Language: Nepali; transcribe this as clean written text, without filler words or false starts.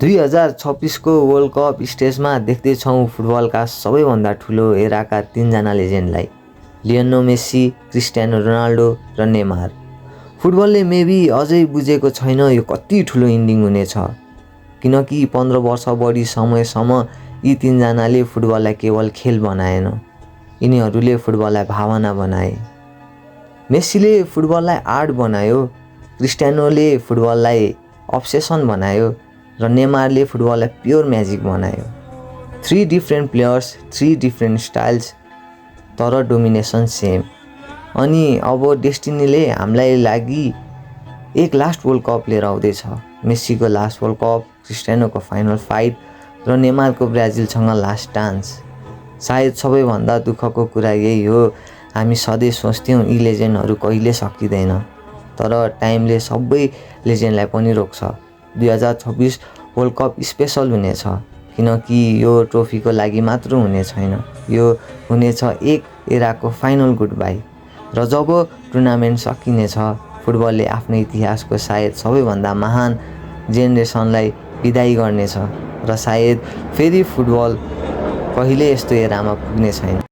2026 को वर्ल्ड कप स्टेजमा देख्दैछौँ फुटबलका सबैभन्दा ठुलो एराका 3 जना लेजेन्डलाई, लियोनेल मेसी, क्रिस्टियानो रोनाल्डो र नेमार। फुटबलले मेबी अझै बुझेको छैन यो कति ठुलो इन्डिङ हुनेछ, किनकि 15 वर्ष बढी समयसम्म यी 3 जनाले फुटबललाई केवल खेल बनाएन, यिनीहरूले फुटबललाई भावना बनाए। मेसीले फुटबललाई आर्ट बनायो, क्रिस्टियानोले फुटबललाई अब्सेसन बनायो र नेमारले फुटबललाई प्योर म्याजिक बनायो। 3 डिफ्रेन्ट प्लेयर्स, 3 डिफ्रेन्ट स्टाइल्स, तर डोमिनेसन सेम। अनि अब डेस्टिनीले हामीलाई लागि एक लास्ट वर्ल्ड कप लिएर आउँदैछ। मेसीको लास्ट वर्ल्ड कप, क्रिस्टियानोको फाइनल फाइट र नेमारको ब्राजिलसँग लास्ट डान्स। सायद सबैभन्दा दुःखको कुरा यही हो, हामी सधैँ सोच्थ्यौँ यी लेजेन्डहरू कहिले सकिँदैन, तर टाइमले सबै लेजेन्डलाई पनि रोक्छ। 2026 वर्ल्ड कप स्पेसल हुनेछ, किनकि यो ट्रोफीको लागि मात्र हुने छैन, यो हुनेछ एक एराको फाइनल गुड बाई। र जब टुर्नामेन्ट सकिनेछ, फुटबलले आफ्नो इतिहासको सायद सबैभन्दा महान जेनेरेसनलाई बिदाई गर्नेछ र सायद फेरि फुटबल कहिले यस्तो एरामा पुग्ने छैन।